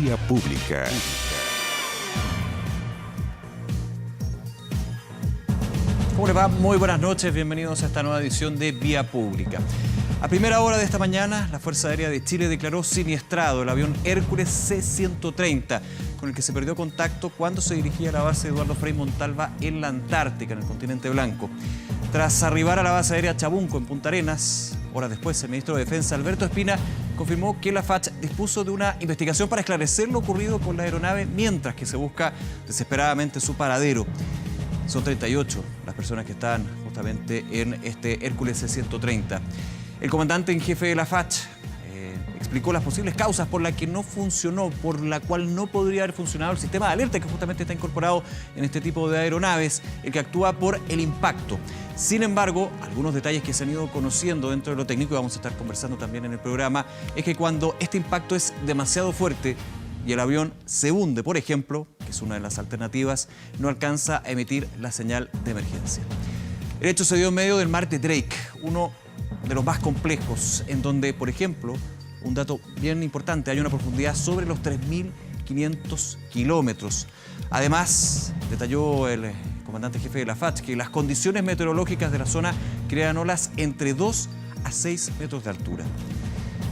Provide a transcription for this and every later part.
Vía Pública. ¿Cómo les va? Muy buenas noches, bienvenidos a esta nueva edición de Vía Pública. A primera hora de esta mañana, la Fuerza Aérea de Chile declaró siniestrado el avión Hércules C-130, con el que se perdió contacto cuando se dirigía a la base Eduardo Frei Montalva en la Antártica, en el continente blanco. Tras arribar a la base aérea Chabunco, en Punta Arenas, horas después, el ministro de Defensa, Alberto Espina, confirmó que la FACH dispuso de una investigación para esclarecer lo ocurrido con la aeronave, mientras que se busca desesperadamente su paradero. Son 38 las personas que están justamente en este Hércules C-130. El comandante en jefe de la FACH explicó las posibles causas por las que no funcionó, por la cual no podría haber funcionado el sistema de alerta que justamente está incorporado en este tipo de aeronaves, el que actúa por el impacto. Sin embargo, algunos detalles que se han ido conociendo dentro de lo técnico, y vamos a estar conversando también en el programa, es que cuando este impacto es demasiado fuerte y el avión se hunde, por ejemplo, que es una de las alternativas, no alcanza a emitir la señal de emergencia. El hecho se dio en medio del mar de Drake, uno de los más complejos, en donde, por ejemplo, un dato bien importante, hay una profundidad sobre los 3.500 kilómetros. Además, detalló el comandante jefe de la FACH que las condiciones meteorológicas de la zona crean olas entre 2 a 6 metros de altura.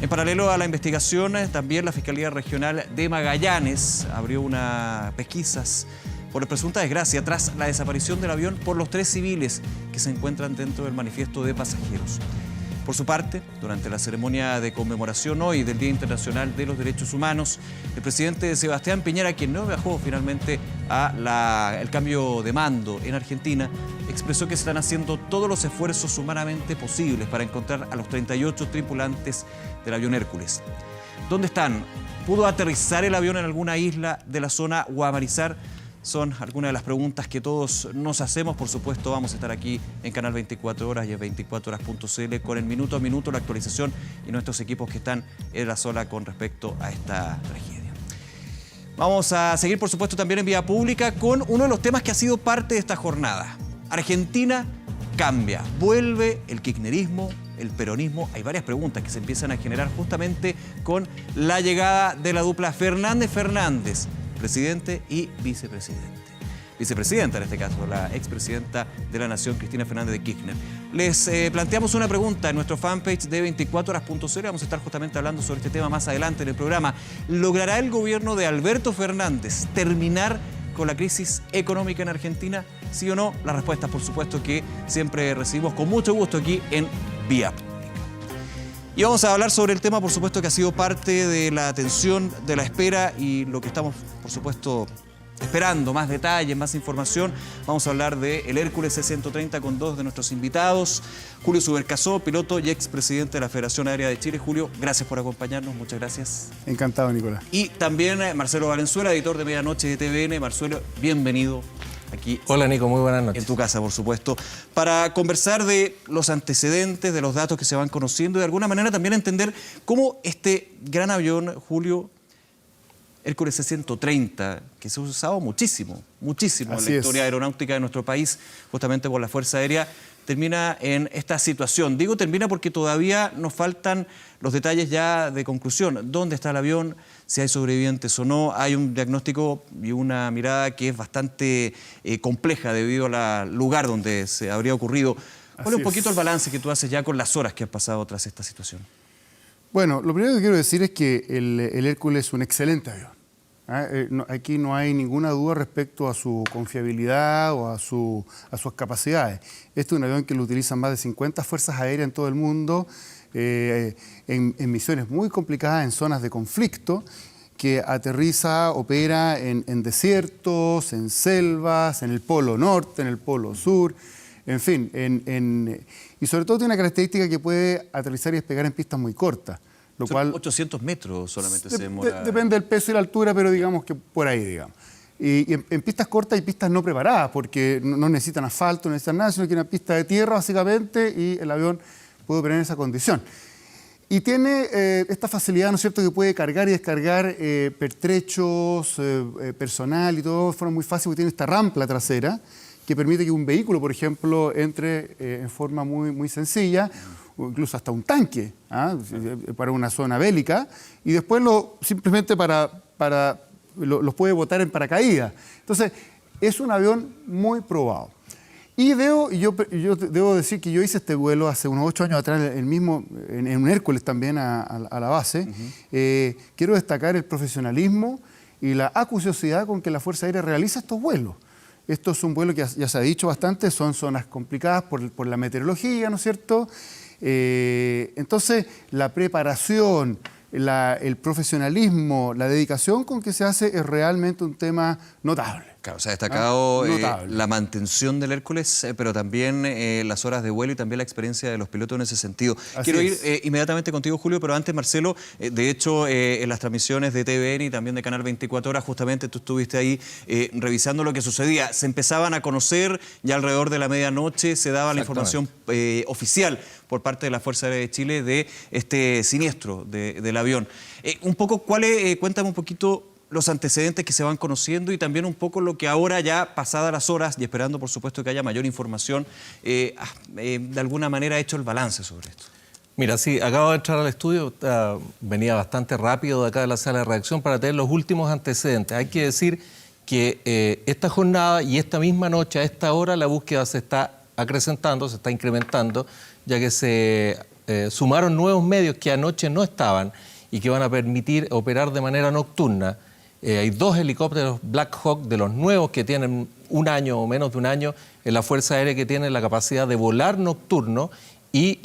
En paralelo a la investigación, también la Fiscalía Regional de Magallanes abrió unas pesquisas por presunta desgracia tras la desaparición del avión por los 3 civiles que se encuentran dentro del manifiesto de pasajeros. Por su parte, durante la ceremonia de conmemoración hoy del Día Internacional de los Derechos Humanos, el presidente Sebastián Piñera, quien no viajó finalmente al cambio de mando en Argentina, expresó que se están haciendo todos los esfuerzos humanamente posibles para encontrar a los 38 tripulantes del avión Hércules. ¿Dónde están? ¿Pudo aterrizar el avión en alguna isla de la zona Guamarizar? Son algunas de las preguntas que todos nos hacemos. Por supuesto, vamos a estar aquí en Canal 24 Horas y en 24horas.cl con el minuto a minuto, la actualización y nuestros equipos que están en la zona con respecto a esta tragedia. Vamos a seguir, por supuesto, también en Vía Pública con uno de los temas que ha sido parte de esta jornada. Argentina cambia, vuelve el kirchnerismo, el peronismo. Hay varias preguntas que se empiezan a generar justamente con la llegada de la dupla Fernández-Fernández, presidente y vicepresidente. Vicepresidenta, en este caso, la expresidenta de la Nación, Cristina Fernández de Kirchner. Les planteamos una pregunta en nuestro fanpage de 24horas.cl. Vamos a estar justamente hablando sobre este tema más adelante en el programa. ¿Logrará el gobierno de Alberto Fernández terminar con la crisis económica en Argentina? ¿Sí o no? La respuesta, por supuesto, que siempre recibimos con mucho gusto aquí en Vía Pública. Y vamos a hablar sobre el tema, por supuesto, que ha sido parte de la atención, de la espera y lo que estamos, por supuesto, esperando, más detalles, más información. Vamos a hablar del Hércules C-130 con 2 de nuestros invitados. Julio Subercasó, piloto y expresidente de la Federación Aérea de Chile. Julio, gracias por acompañarnos, muchas gracias. Encantado, Nicolás. Y también Marcelo Valenzuela, editor de Medianoche de TVN. Marcelo, bienvenido aquí. Hola, Nico, muy buenas noches. En tu casa, por supuesto, para conversar de los antecedentes, de los datos que se van conociendo y de alguna manera también entender cómo este gran avión, Julio, Hércules C-130, que se ha usado muchísimo en la historia aeronáutica de nuestro país, justamente por la Fuerza Aérea, termina en esta situación. Digo termina porque todavía nos faltan los detalles ya de conclusión. ¿Dónde está el avión? Si hay sobrevivientes o no. Hay un diagnóstico y una mirada que es bastante compleja debido al lugar donde se habría ocurrido. ¿Cuál es un poquito el balance que tú haces ya con las horas que han pasado tras esta situación? Bueno, lo primero que quiero decir es que el Hércules es un excelente avión. Aquí no hay ninguna duda respecto a su confiabilidad o a sus capacidades. Este es un avión que lo utilizan más de 50 fuerzas aéreas en todo el mundo, en misiones muy complicadas, en zonas de conflicto, que aterriza, opera en desiertos, en selvas, en el polo norte, en el polo sur, en fin. Y sobre todo tiene una característica que puede aterrizar y despegar en pistas muy cortas. Lo cual 800 metros solamente se demora. Depende del peso y la altura, pero digamos que por ahí, digamos. Y en pistas cortas hay pistas no preparadas, porque no necesitan asfalto, no necesitan nada, sino que una pista de tierra, básicamente, y el avión puede operar en esa condición. Y tiene esta facilidad, ¿no es cierto?, que puede cargar y descargar pertrechos, personal y todo de forma muy fácil, porque tiene esta rampa trasera, que permite que un vehículo, por ejemplo, entre en forma muy sencilla, o incluso hasta un tanque, para una zona bélica, y después simplemente los puede botar en paracaídas. Entonces, es un avión muy probado. Y yo debo decir que yo hice este vuelo hace unos 8 años atrás, en un Hércules también a la base. Quiero destacar el profesionalismo y la acuciosidad con que la Fuerza Aérea realiza estos vuelos. Esto es un vuelo que ya se ha dicho bastante, son zonas complicadas por la meteorología, ¿no es cierto? Entonces, la preparación, el profesionalismo, la dedicación con que se hace es realmente un tema notable. Claro, se ha destacado la mantención del Hércules, pero también las horas de vuelo y también la experiencia de los pilotos en ese sentido. Quiero ir inmediatamente contigo, Julio, pero antes, Marcelo, de hecho, en las transmisiones de TVN y también de Canal 24 Horas, justamente tú estuviste ahí revisando lo que sucedía. Se empezaban a conocer, ya alrededor de la medianoche se daba la información oficial por parte de la Fuerza Aérea de Chile de este siniestro del avión. Cuéntame un poquito los antecedentes que se van conociendo y también un poco lo que ahora, ya pasadas las horas y esperando por supuesto que haya mayor información, de alguna manera ha hecho el balance sobre esto. Mira, sí, acabo de entrar al estudio, venía bastante rápido de acá de la sala de redacción para tener los últimos antecedentes. Hay que decir que esta jornada y esta misma noche, a esta hora, la búsqueda se está acrecentando, se está incrementando, ya que se sumaron nuevos medios que anoche no estaban y que van a permitir operar de manera nocturna. Hay 2 helicópteros Black Hawk de los nuevos que tienen 1 año o menos de 1 año en la Fuerza Aérea, que tienen la capacidad de volar nocturno y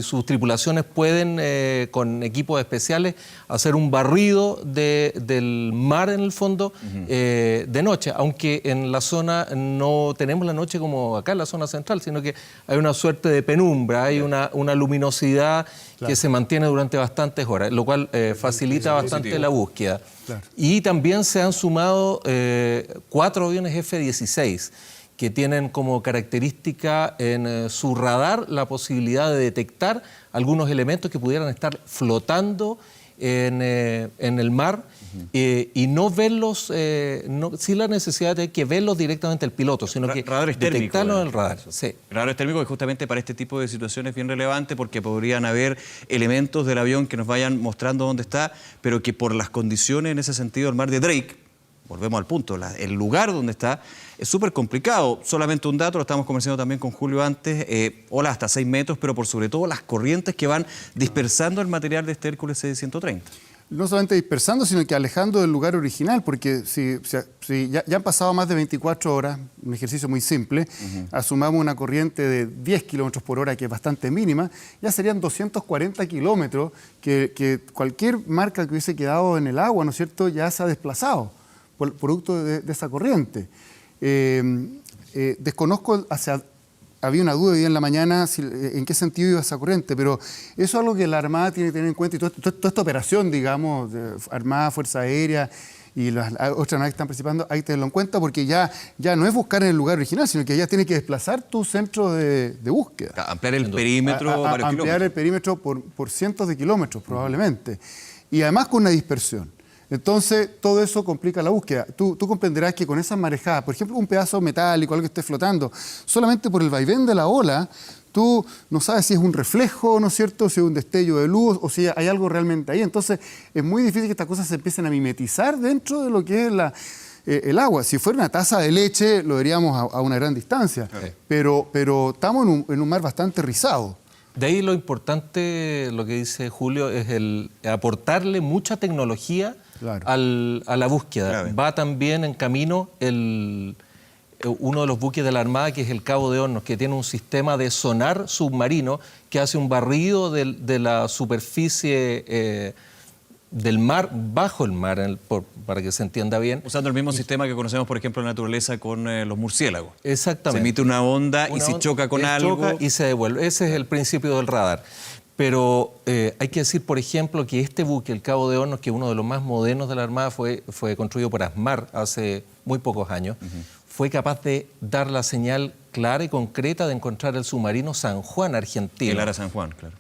sus tripulaciones pueden, con equipos especiales, hacer un barrido del mar en el fondo de noche, aunque en la zona no tenemos la noche como acá en la zona central, sino que hay una suerte de penumbra, hay una luminosidad que se mantiene durante bastantes horas, lo cual facilita bastante la búsqueda. Claro. Y también se han sumado 4 aviones F-16 que tienen como característica en su radar la posibilidad de detectar algunos elementos que pudieran estar flotando en el mar y no verlos, sin la necesidad de que verlos directamente el piloto, sino que detectarlos en el radar. Sí. Radares térmicos que justamente para este tipo de situaciones es bien relevante porque podrían haber elementos del avión que nos vayan mostrando dónde está, pero que por las condiciones en ese sentido del mar de Drake, volvemos al punto, el lugar donde está es súper complicado. Solamente un dato, lo estábamos conversando también con Julio antes, olas hasta 6 metros, pero por sobre todo las corrientes que van dispersando el material de este Hércules C-130. No solamente dispersando, sino que alejando del lugar original, porque si ya han pasado más de 24 horas, un ejercicio muy simple, asumamos una corriente de 10 kilómetros por hora, que es bastante mínima, ya serían 240 kilómetros que cualquier marca que hubiese quedado en el agua, ¿no es cierto?, ya se ha desplazado por producto de esa corriente. Desconozco, había una duda hoy en la mañana en qué sentido iba esa corriente, pero eso es algo que la Armada tiene que tener en cuenta y toda esta operación, digamos, de Armada, Fuerza Aérea y las otras naves que están participando, hay que tenerlo en cuenta porque ya no es buscar en el lugar original, sino que ya tiene que desplazar tu centro de búsqueda. Ampliar el perímetro ampliar el perímetro por cientos de kilómetros probablemente. Y además con una dispersión. Entonces, todo eso complica la búsqueda. Tú comprenderás que con esas marejadas, por ejemplo, un pedazo metálico, algo que esté flotando, solamente por el vaivén de la ola, tú no sabes si es un reflejo, ¿no es cierto?, si es un destello de luz o si hay algo realmente ahí. Entonces, es muy difícil que estas cosas se empiecen a mimetizar dentro de lo que es el agua. Si fuera una taza de leche, lo veríamos a una gran distancia, pero estamos en un mar bastante rizado. De ahí lo importante, lo que dice Julio, es el aportarle mucha tecnología a la búsqueda. Claro. Va también en camino uno de los buques de la Armada, que es el Cabo de Hornos, que tiene un sistema de sonar submarino que hace un barrido de la superficie del mar, bajo el mar, para que se entienda bien. Usando el mismo sistema que conocemos, por ejemplo, en la naturaleza con los murciélagos. Exactamente. Se emite una onda y si choca con algo... choca y se devuelve. Ese es el principio del radar. Pero hay que decir, por ejemplo, que este buque, el Cabo de Hornos, que es uno de los más modernos de la Armada, fue construido por ASMAR hace muy pocos años, fue capaz de dar la señal clara y concreta de encontrar el submarino San Juan argentino. El Ara San Juan, claro.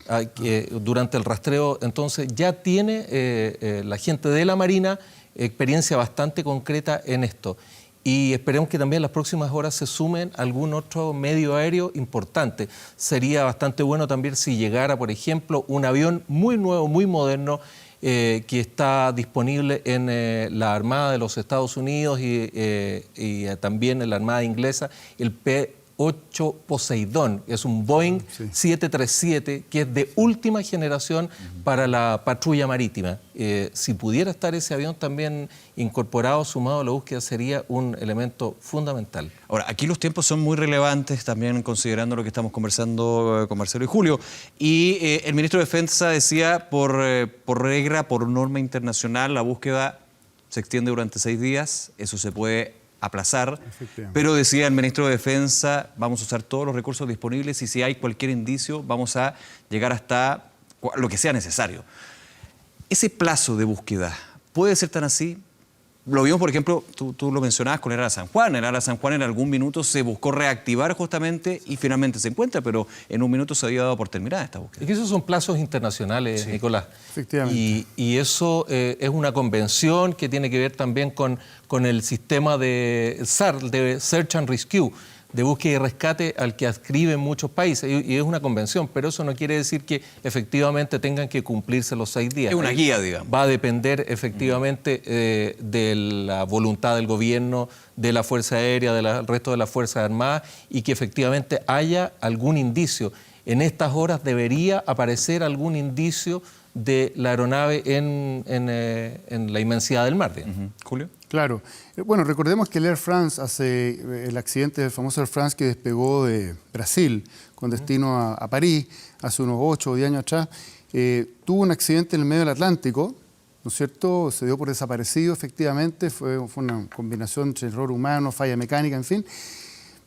Durante el rastreo, entonces, ya tiene la gente de la Marina experiencia bastante concreta en esto. y esperemos que también en las próximas horas se sumen algún otro medio aéreo importante. Sería bastante bueno también si llegara, por ejemplo, un avión muy nuevo, muy moderno, que está disponible en la Armada de los Estados Unidos y también en la Armada inglesa, el P-8 Poseidón. Es un Boeing 737 que es de última generación para la patrulla marítima. Si pudiera estar ese avión también incorporado, sumado a la búsqueda, sería un elemento fundamental. Ahora, aquí los tiempos son muy relevantes, también considerando lo que estamos conversando con Marcelo y Julio. Y el ministro de Defensa decía, por regla, por norma internacional, la búsqueda se extiende durante 6 días, eso se puede aplazar, pero decía el ministro de Defensa, vamos a usar todos los recursos disponibles y si hay cualquier indicio, vamos a llegar hasta lo que sea necesario. Ese plazo de búsqueda, ¿puede ser tan así? Lo vimos, por ejemplo, tú lo mencionabas con el Ara San Juan. El Ara San Juan en algún minuto se buscó reactivar justamente y finalmente se encuentra, pero en un minuto se había dado por terminada esta búsqueda. Es que esos son plazos internacionales, Nicolás. Efectivamente. Y eso es una convención que tiene que ver también con el sistema de SAR, de Search and Rescue, de búsqueda y rescate al que adscriben muchos países. Y es una convención, pero eso no quiere decir que efectivamente tengan que cumplirse los 6 días. Es una guía, digamos. Va a depender efectivamente de la voluntad del gobierno, de la Fuerza Aérea, del resto de las Fuerzas Armadas, y que efectivamente haya algún indicio. En estas horas debería aparecer algún indicio de la aeronave en la inmensidad del mar. Julio. Claro. Bueno, recordemos que el Air France, el accidente del famoso Air France que despegó de Brasil con destino a París hace unos 8 o 10 años atrás, tuvo un accidente en el medio del Atlántico, ¿no es cierto? Se dio por desaparecido, efectivamente, fue una combinación entre error humano, falla mecánica, en fin.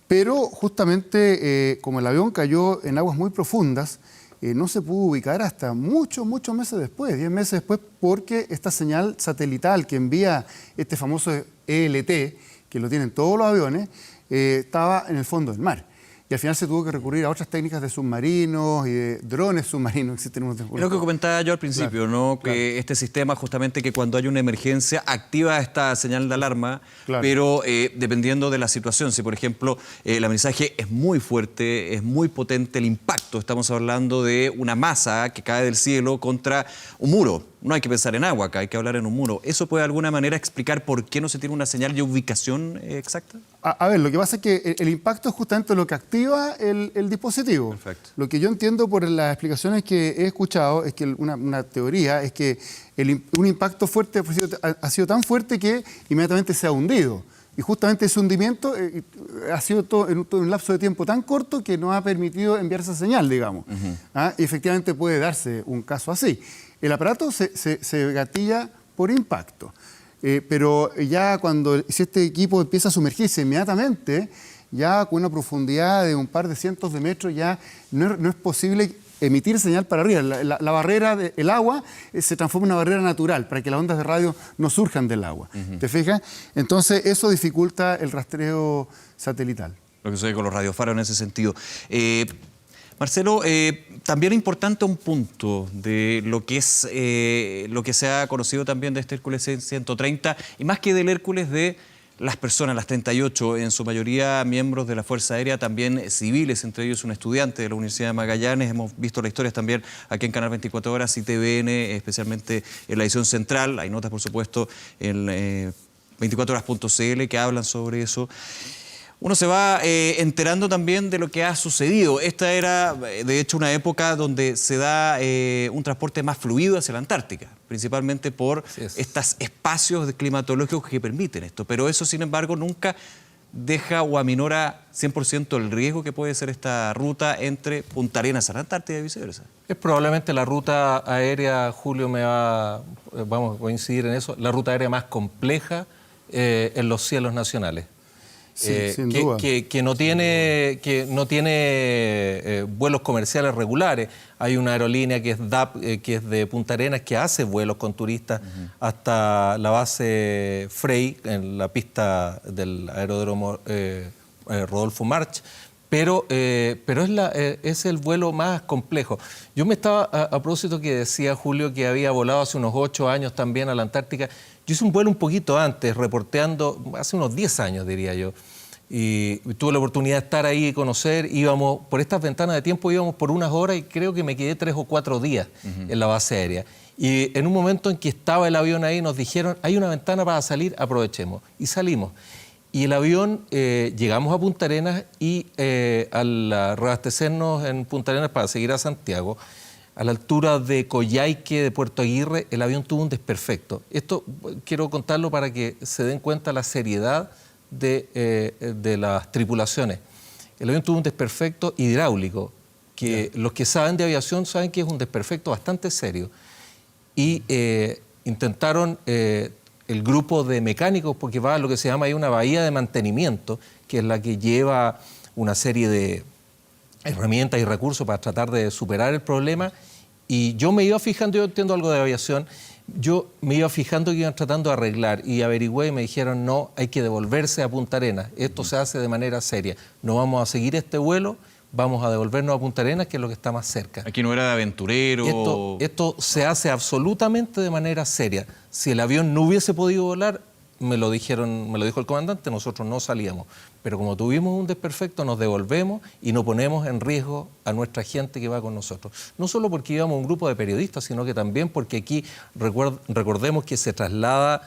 Pero justamente como el avión cayó en aguas muy profundas, no se pudo ubicar hasta muchos meses después, 10 meses después, porque esta señal satelital que envía este famoso ELT, que lo tienen todos los aviones, estaba en el fondo del mar. Y al final se tuvo que recurrir a otras técnicas de submarinos y de drones submarinos. Existen unos Es lo que comentaba yo al principio, claro, ¿no? Claro. Que este sistema justamente que cuando hay una emergencia activa esta señal de alarma, claro, pero dependiendo de la situación. Si por ejemplo el mensaje es muy fuerte, es muy potente el impacto, estamos hablando de una masa que cae del cielo contra un muro. No hay que pensar en agua acá, hay que hablar en un muro. ¿Eso puede de alguna manera explicar por qué no se tiene una señal de ubicación exacta? A ver, lo que pasa es que el impacto es justamente lo que activa el dispositivo. Perfecto. Lo que yo entiendo por las explicaciones que he escuchado es que una teoría es que un impacto fuerte ha sido tan fuerte que inmediatamente se ha hundido. Y justamente ese hundimiento ha sido todo en un lapso de tiempo tan corto que no ha permitido enviar esa señal, digamos. Y efectivamente puede darse un caso así. El aparato se gatilla por impacto, pero ya si este equipo empieza a sumergirse inmediatamente, ya con una profundidad de un par de cientos de metros, ya no es posible emitir señal para arriba. La barrera del agua se transforma en una barrera natural para que las ondas de radio no surjan del agua. ¿Te fijas? Entonces eso dificulta el rastreo satelital. Lo que sucede con los radiofaros en ese sentido. Marcelo, también es importante un punto de lo que es lo que se ha conocido también de este Hércules 130 y más que del Hércules, de las personas, las 38, en su mayoría miembros de la Fuerza Aérea, también civiles, entre ellos un estudiante de la Universidad de Magallanes. Hemos visto las historias también aquí en Canal 24 Horas y TVN, especialmente en la edición central. Hay notas, por supuesto, en 24horas.cl que hablan sobre eso. Uno se va enterando también de lo que ha sucedido. Esta era, de hecho, una época donde se da un transporte más fluido hacia la Antártica, principalmente por estos espacios climatológicos que permiten esto. Pero eso, sin embargo, nunca deja o aminora 100% el riesgo que puede ser esta ruta entre Punta Arenas a la Antártida y viceversa. Es probablemente la ruta aérea, Julio, vamos a coincidir en eso, la ruta aérea más compleja en los cielos nacionales. Sí, sin duda. Que no tiene vuelos comerciales regulares. Hay una aerolínea que es DAP, que es de Punta Arenas, que hace vuelos con turistas hasta la base Frey, en la pista del aeródromo Rodolfo March, pero es el vuelo más complejo. Yo me estaba, a propósito que decía Julio que había volado hace unos 8 años también a la Antártica, yo hice un vuelo un poquito antes, reporteando, hace unos 10 años diría yo, y tuve la oportunidad de estar ahí y conocer, íbamos, por estas ventanas de tiempo íbamos por unas horas y creo que me quedé 3 o 4 días en la base aérea. Y en un momento en que estaba el avión ahí nos dijeron, hay una ventana para salir, aprovechemos. Y salimos. Y el avión, llegamos a Punta Arenas y al reabastecernos en Punta Arenas para seguir a Santiago, a la altura de Coyhaique, de Puerto Aguirre, el avión tuvo un desperfecto. Esto quiero contarlo para que se den cuenta la seriedad de las tripulaciones. El avión tuvo un desperfecto hidráulico, que los que saben de aviación saben que es un desperfecto bastante serio. Y intentaron el grupo de mecánicos, porque va a lo que se llama ahí una bahía de mantenimiento, que es la que lleva una serie de herramientas y recursos para tratar de superar el problema. Y yo me iba fijando, yo entiendo algo de aviación, yo me iba fijando que iban tratando de arreglar y averigüé y me dijeron, no, hay que devolverse a Punta Arenas, esto se hace de manera seria, no vamos a seguir este vuelo, vamos a devolvernos a Punta Arenas, que es lo que está más cerca. Aquí no era de aventurero. Esto se hace absolutamente de manera seria. Si el avión no hubiese podido volar, me lo dijo el comandante, nosotros no salíamos. Pero como tuvimos un desperfecto, nos devolvemos y no ponemos en riesgo a nuestra gente que va con nosotros. No solo porque íbamos un grupo de periodistas, sino que también porque aquí recordemos que se trasladan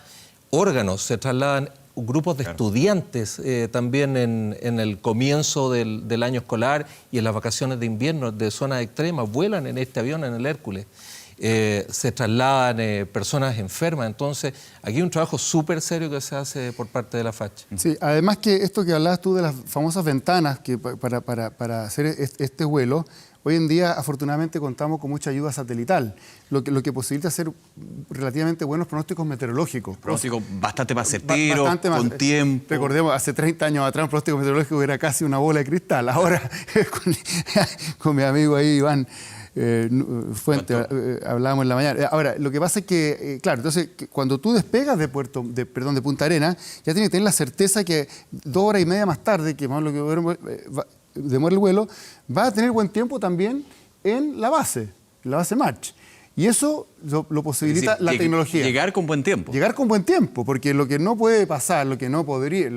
órganos, se trasladan grupos de estudiantes también en el comienzo del año escolar y en las vacaciones de invierno de zonas extremas, vuelan en este avión, en el Hércules. Se trasladan personas enfermas. Entonces, aquí hay un trabajo súper serio que se hace por parte de la FACH. Sí, además que esto que hablabas tú de las famosas ventanas que para hacer este vuelo, hoy en día afortunadamente contamos con mucha ayuda satelital, lo que posibilita hacer relativamente buenos pronósticos meteorológicos. Pronóstico bastante más certero, con tiempo. Recordemos, hace 30 años atrás un pronóstico meteorológico era casi una bola de cristal. Ahora, con mi amigo ahí, Iván Fuente, hablábamos en la mañana. Ahora, lo que pasa es que, claro, entonces, cuando tú despegas de Punta Arenas, ya tienes que tener la certeza que 2 horas y media más tarde, que más lo que demora el vuelo, va a tener buen tiempo también en la base March. Y eso lo posibilita la tecnología. Llegar con buen tiempo. Llegar con buen tiempo, porque lo que no puede pasar, lo que no podría,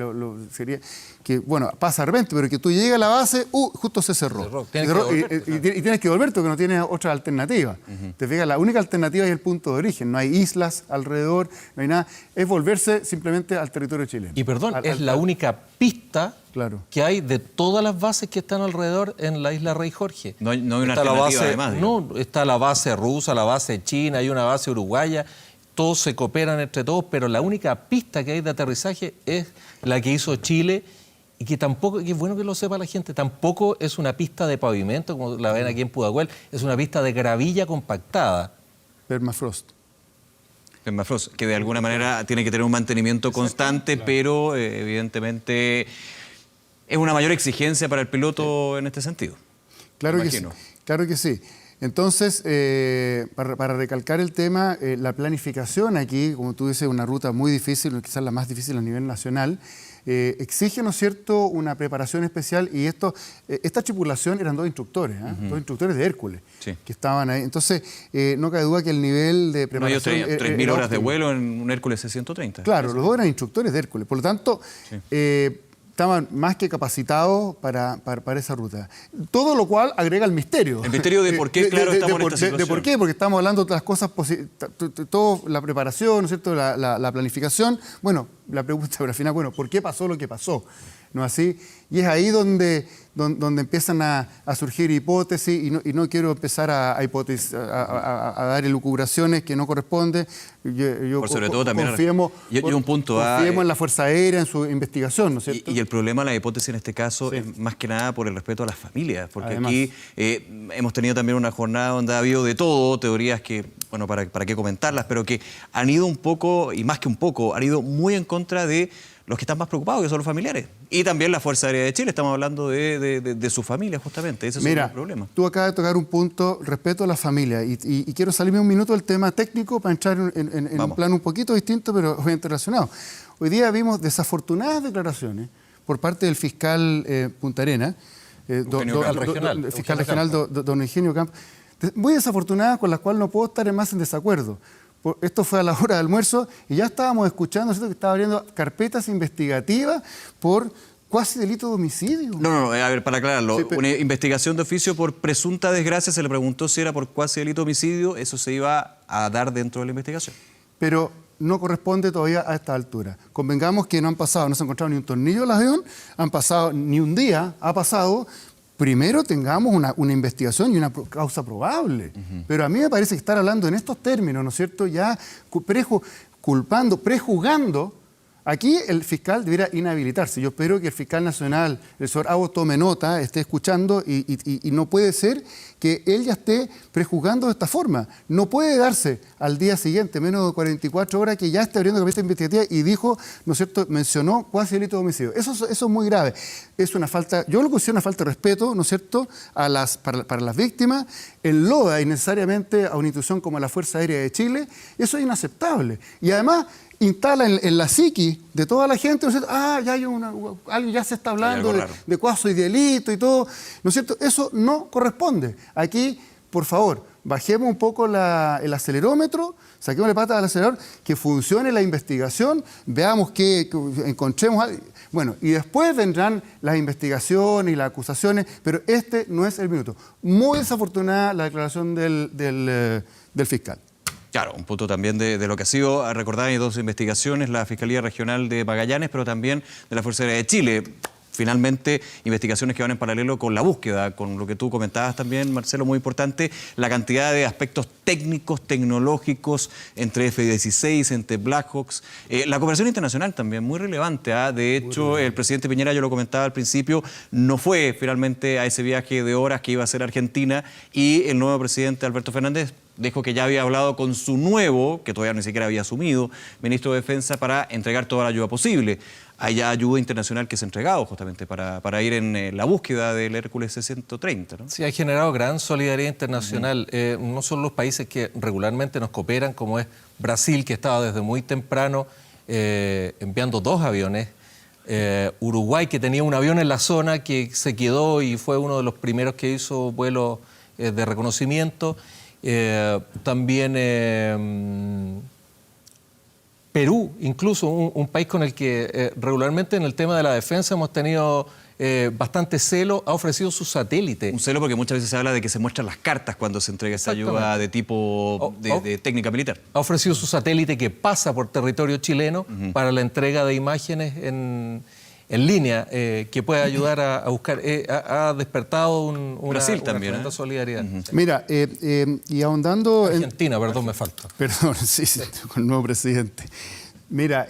sería que, bueno, pasa de repente, pero que tú llegas a la base, justo se cerró. Y tienes que volverte porque no tienes otra alternativa. Te fijas, la única alternativa es el punto de origen. No hay islas alrededor, no hay nada. Es volverse simplemente al territorio chileno. Y perdón, es la única pista que hay de todas las bases que están alrededor en la isla Rey Jorge. No hay una alternativa además. No, está la base rusa, la base china, hay una base uruguaya, todos se cooperan entre todos, pero la única pista que hay de aterrizaje es la que hizo Chile y que tampoco, que es bueno que lo sepa la gente, tampoco es una pista de pavimento como la ven aquí en Pudahuel, es una pista de gravilla compactada. Permafrost, que de alguna manera tiene que tener un mantenimiento constante, pero evidentemente es una mayor exigencia para el piloto en este sentido. Claro que sí. Entonces, para recalcar el tema, la planificación aquí, como tú dices, una ruta muy difícil, quizás la más difícil a nivel nacional, exige, ¿no es cierto?, una preparación especial. Y esta tripulación eran 2 instructores, 2 instructores de Hércules, que estaban ahí. Entonces, no cabe duda que el nivel de preparación... No, 3.000 horas de vuelo en un Hércules C-130. Claro, los 2 eran instructores de Hércules. Por lo tanto... estaban más que capacitados para esa ruta. Todo lo cual agrega el misterio. El misterio de por qué, estamos en esta situación. De por qué, porque estamos hablando de las cosas, toda la preparación, ¿no es cierto?, la planificación. Bueno, la pregunta, pero al final, bueno, ¿por qué pasó lo que pasó? ¿No así? Y es ahí donde empiezan a surgir hipótesis, y no quiero empezar a dar elucubraciones que no corresponden. Por sobre todo también confiemos en la Fuerza Aérea, en su investigación, ¿no es cierto? Y el problema, la hipótesis en este caso, es más que nada por el respeto a las familias, porque además, aquí hemos tenido también una jornada donde ha habido de todo, teorías que, bueno, para qué comentarlas, pero que han ido un poco, y más que un poco, han ido muy en contra de los que están más preocupados, que son los familiares. Y también la Fuerza Aérea de Chile, estamos hablando de su familia, justamente. Ese es el problema. Tú acabas de tocar un punto, respeto a la familia, y quiero salirme un minuto del tema técnico para entrar en un plano un poquito distinto, pero obviamente relacionado. Hoy día vimos desafortunadas declaraciones por parte del fiscal Punta Arenas, fiscal regional don Eugenio Campo, muy desafortunada, con la cual no puedo estar más en desacuerdo. Esto fue a la hora de almuerzo y ya estábamos escuchando, ¿cierto?, que estaba abriendo carpetas investigativas por cuasi delito de homicidio. No, a ver, para aclararlo, Sí, una investigación de oficio por presunta desgracia, se le preguntó si era por cuasi delito de homicidio, eso se iba a dar dentro de la investigación. Pero no corresponde todavía a esta altura. Convengamos que no se ha encontrado ni un tornillo en el avión, han pasado ni un día, ha pasado. Primero tengamos una investigación y una causa probable. Pero a mí me parece que estar hablando en estos términos, ¿no es cierto?, ya prejuzgando. Aquí el fiscal debiera inhabilitarse. Yo espero que el fiscal nacional, el señor Ago, tome nota, esté escuchando y no puede ser que él ya esté prejuzgando de esta forma. No puede darse al día siguiente, menos de 44 horas, que ya esté abriendo carpeta investigativa y dijo, ¿no es cierto?, mencionó cuasi delito de homicidio. Eso es muy grave. Es una falta, yo lo considero una falta de respeto, ¿no es cierto?, para las víctimas. Enloda innecesariamente a una institución como la Fuerza Aérea de Chile. Eso es inaceptable. Y además instala en la psiqui de toda la gente, ¿no es cierto?, ya hay alguien ya se está hablando de cuasi y delito y todo, ¿no es cierto? Eso no corresponde. Aquí, por favor, bajemos un poco el acelerómetro, saquemos patas al acelerador, que funcione la investigación, veamos que encontremos algo. Bueno, y después vendrán las investigaciones y las acusaciones, pero este no es el minuto. Muy desafortunada la declaración del fiscal. Claro, un punto también de lo que ha sido, recordar, hay dos investigaciones, la Fiscalía Regional de Magallanes, pero también de la Fuerza Aérea de Chile. Finalmente, investigaciones que van en paralelo con la búsqueda, con lo que tú comentabas también, Marcelo, muy importante, la cantidad de aspectos técnicos, tecnológicos, entre F-16, entre Blackhawks. La cooperación internacional también, muy relevante. De hecho, el presidente Piñera, yo lo comentaba al principio, no fue finalmente a ese viaje de horas que iba a hacer Argentina, y el nuevo presidente Alberto Fernández dijo que ya había hablado con su nuevo, que todavía ni siquiera había asumido, ministro de Defensa, para entregar toda la ayuda posible. Hay ya ayuda internacional que se ha entregado justamente para ir en la búsqueda del Hércules C-130, ¿no? Sí, ha generado gran solidaridad internacional. No son los países que regularmente nos cooperan, como es Brasil, que estaba desde muy temprano enviando 2 aviones. Uruguay, que tenía un avión en la zona que se quedó y fue uno de los primeros que hizo vuelos de reconocimiento. También Perú, incluso un país con el que regularmente en el tema de la defensa hemos tenido bastante celo, ha ofrecido su satélite. Un celo porque muchas veces se habla de que se muestran las cartas cuando se entrega esa ayuda de tipo de técnica militar. Ha ofrecido su satélite que pasa por territorio chileno para la entrega de imágenes en línea, que puede ayudar a buscar. Ha despertado una tremenda solidaridad. Mira, y ahondando... Argentina, perdón, me falta. Perdón, sí, con el nuevo presidente. Mira,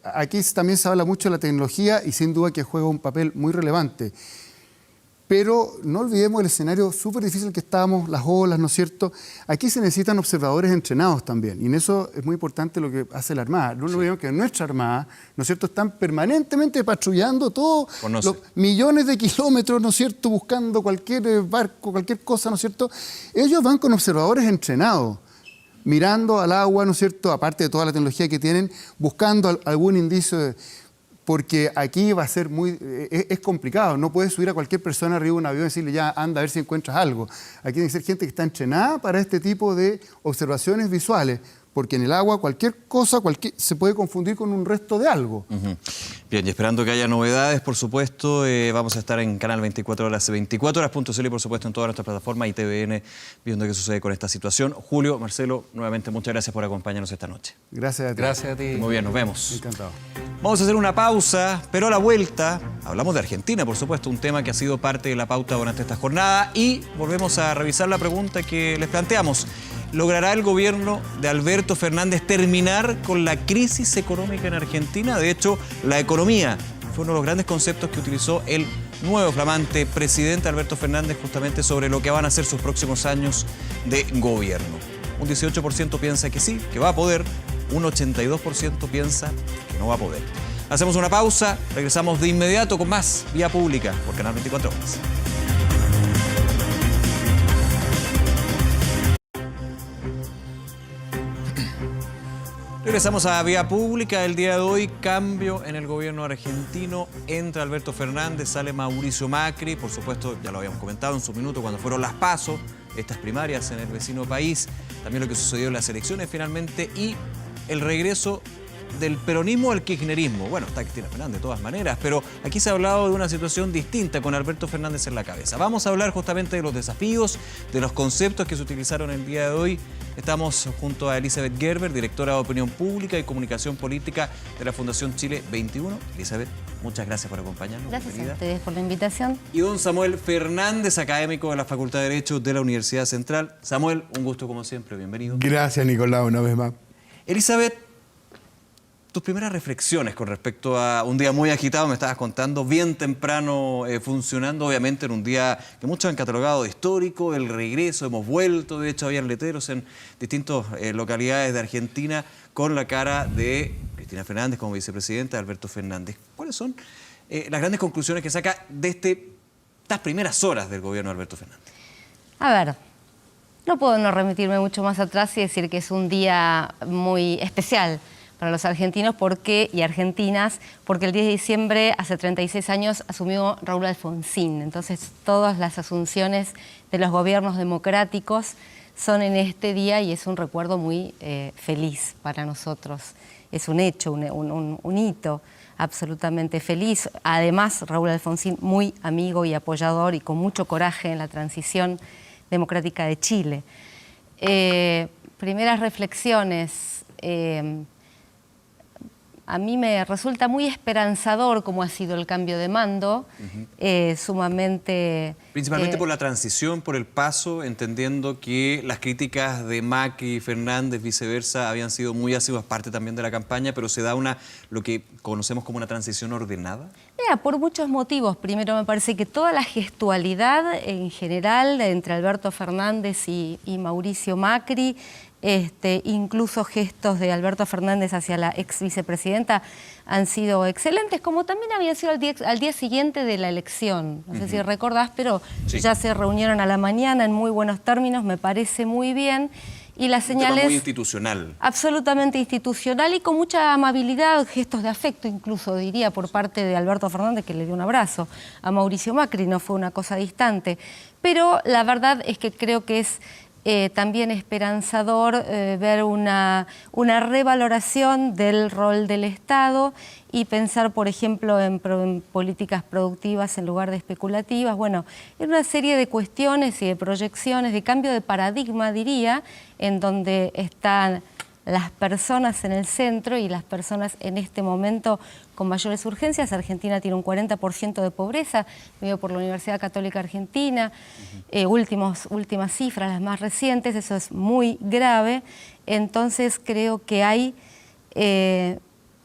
aquí también se habla mucho de la tecnología y sin duda que juega un papel muy relevante. Pero no olvidemos el escenario súper difícil que estábamos, las olas, ¿no es cierto? Aquí se necesitan observadores entrenados también. Y en eso es muy importante lo que hace la Armada. No olvidemos que nuestra Armada, ¿no es cierto?, están permanentemente patrullando todos los millones de kilómetros, ¿no es cierto?, buscando cualquier barco, cualquier cosa, ¿no es cierto? Ellos van con observadores entrenados, mirando al agua, ¿no es cierto?, aparte de toda la tecnología que tienen, buscando algún indicio porque aquí va a ser es complicado, no puedes subir a cualquier persona arriba de un avión y decirle ya anda a ver si encuentras algo. Aquí tiene que ser gente que está entrenada para este tipo de observaciones visuales, porque en el agua cualquier cosa se puede confundir con un resto de algo. Bien, y esperando que haya novedades, por supuesto, vamos a estar en Canal 24 Horas, 24horas.cl y por supuesto en todas nuestras plataformas y TVN, viendo qué sucede con esta situación. Julio, Marcelo, nuevamente muchas gracias por acompañarnos esta noche. Gracias a ti. Gracias a ti. Muy bien, nos vemos. Encantado. Vamos a hacer una pausa, pero a la vuelta hablamos de Argentina, por supuesto, un tema que ha sido parte de la pauta durante esta jornada, y volvemos a revisar la pregunta que les planteamos. ¿Logrará el gobierno de Alberto Fernández terminar con la crisis económica en Argentina? De hecho, la economía fue uno de los grandes conceptos que utilizó el nuevo flamante presidente Alberto Fernández justamente sobre lo que van a ser sus próximos años de gobierno. Un 18% piensa que sí, que va a poder, un 82% piensa que no va a poder. Hacemos una pausa, regresamos de inmediato con más Vía Pública por Canal 24 Horas. Regresamos a Vía Pública. El día de hoy, cambio en el gobierno argentino. Entra Alberto Fernández, sale Mauricio Macri. Por supuesto, ya lo habíamos comentado en su minuto cuando fueron las PASO, estas primarias en el vecino país. También lo que sucedió en las elecciones finalmente y el regreso del peronismo al kirchnerismo. Bueno, está Cristina Fernández de todas maneras, pero aquí se ha hablado de una situación distinta con Alberto Fernández en la cabeza. Vamos a hablar justamente de los desafíos, de los conceptos que se utilizaron el día de hoy. Estamos junto a Elizabeth Gerber, directora de Opinión Pública y Comunicación Política de la Fundación Chile 21. Elizabeth, muchas gracias por acompañarnos. Gracias Bienvenida. a ustedes por la invitación. Y don Samuel Fernández, académico de la Facultad de Derecho de la Universidad Central. Samuel, un gusto como siempre, bienvenido. Gracias, Nicolás, una vez más. Elizabeth, tus primeras reflexiones con respecto a un día muy agitado, me estabas contando, bien temprano funcionando, obviamente en un día que muchos han catalogado de histórico, el regreso, hemos vuelto, de hecho había letreros en distintas localidades de Argentina con la cara de Cristina Fernández como vicepresidenta, de Alberto Fernández. ¿Cuáles son las grandes conclusiones que saca de estas primeras horas del gobierno de Alberto Fernández? A ver, no puedo no remitirme mucho más atrás y decir que es un día muy especial para los argentinos y argentinas, porque el 10 de diciembre, hace 36 años, asumió Raúl Alfonsín. Entonces, todas las asunciones de los gobiernos democráticos son en este día y es un recuerdo muy feliz para nosotros. Es un hecho, un hito absolutamente feliz. Además, Raúl Alfonsín, muy amigo y apoyador y con mucho coraje en la transición democrática de Chile. Primeras reflexiones. A mí me resulta muy esperanzador cómo ha sido el cambio de mando, sumamente... Principalmente por la transición, por el paso, entendiendo que las críticas de Macri y Fernández, viceversa, habían sido muy ácidas, parte también de la campaña, pero se da lo que conocemos como una transición ordenada. Por muchos motivos. Primero, me parece que toda la gestualidad en general entre Alberto Fernández y Mauricio Macri, incluso gestos de Alberto Fernández hacia la ex vicepresidenta han sido excelentes, como también habían sido al día siguiente de la elección. No sé si recordás, pero sí, ya se reunieron a la mañana en muy buenos términos, me parece muy bien. Y las señales... Un tema muy institucional. Absolutamente institucional y con mucha amabilidad, gestos de afecto incluso, diría, por parte de Alberto Fernández, que le dio un abrazo a Mauricio Macri, no fue una cosa distante. Pero la verdad es que creo que es también esperanzador ver una revaloración del rol del Estado y pensar, por ejemplo, en políticas productivas en lugar de especulativas. Bueno, en una serie de cuestiones y de proyecciones, de cambio de paradigma, diría, en donde están las personas en el centro y las personas en este momento con mayores urgencias. Argentina tiene un 40% de pobreza, medido por la Universidad Católica Argentina. Últimas cifras, las más recientes, eso es muy grave. Entonces creo que hay...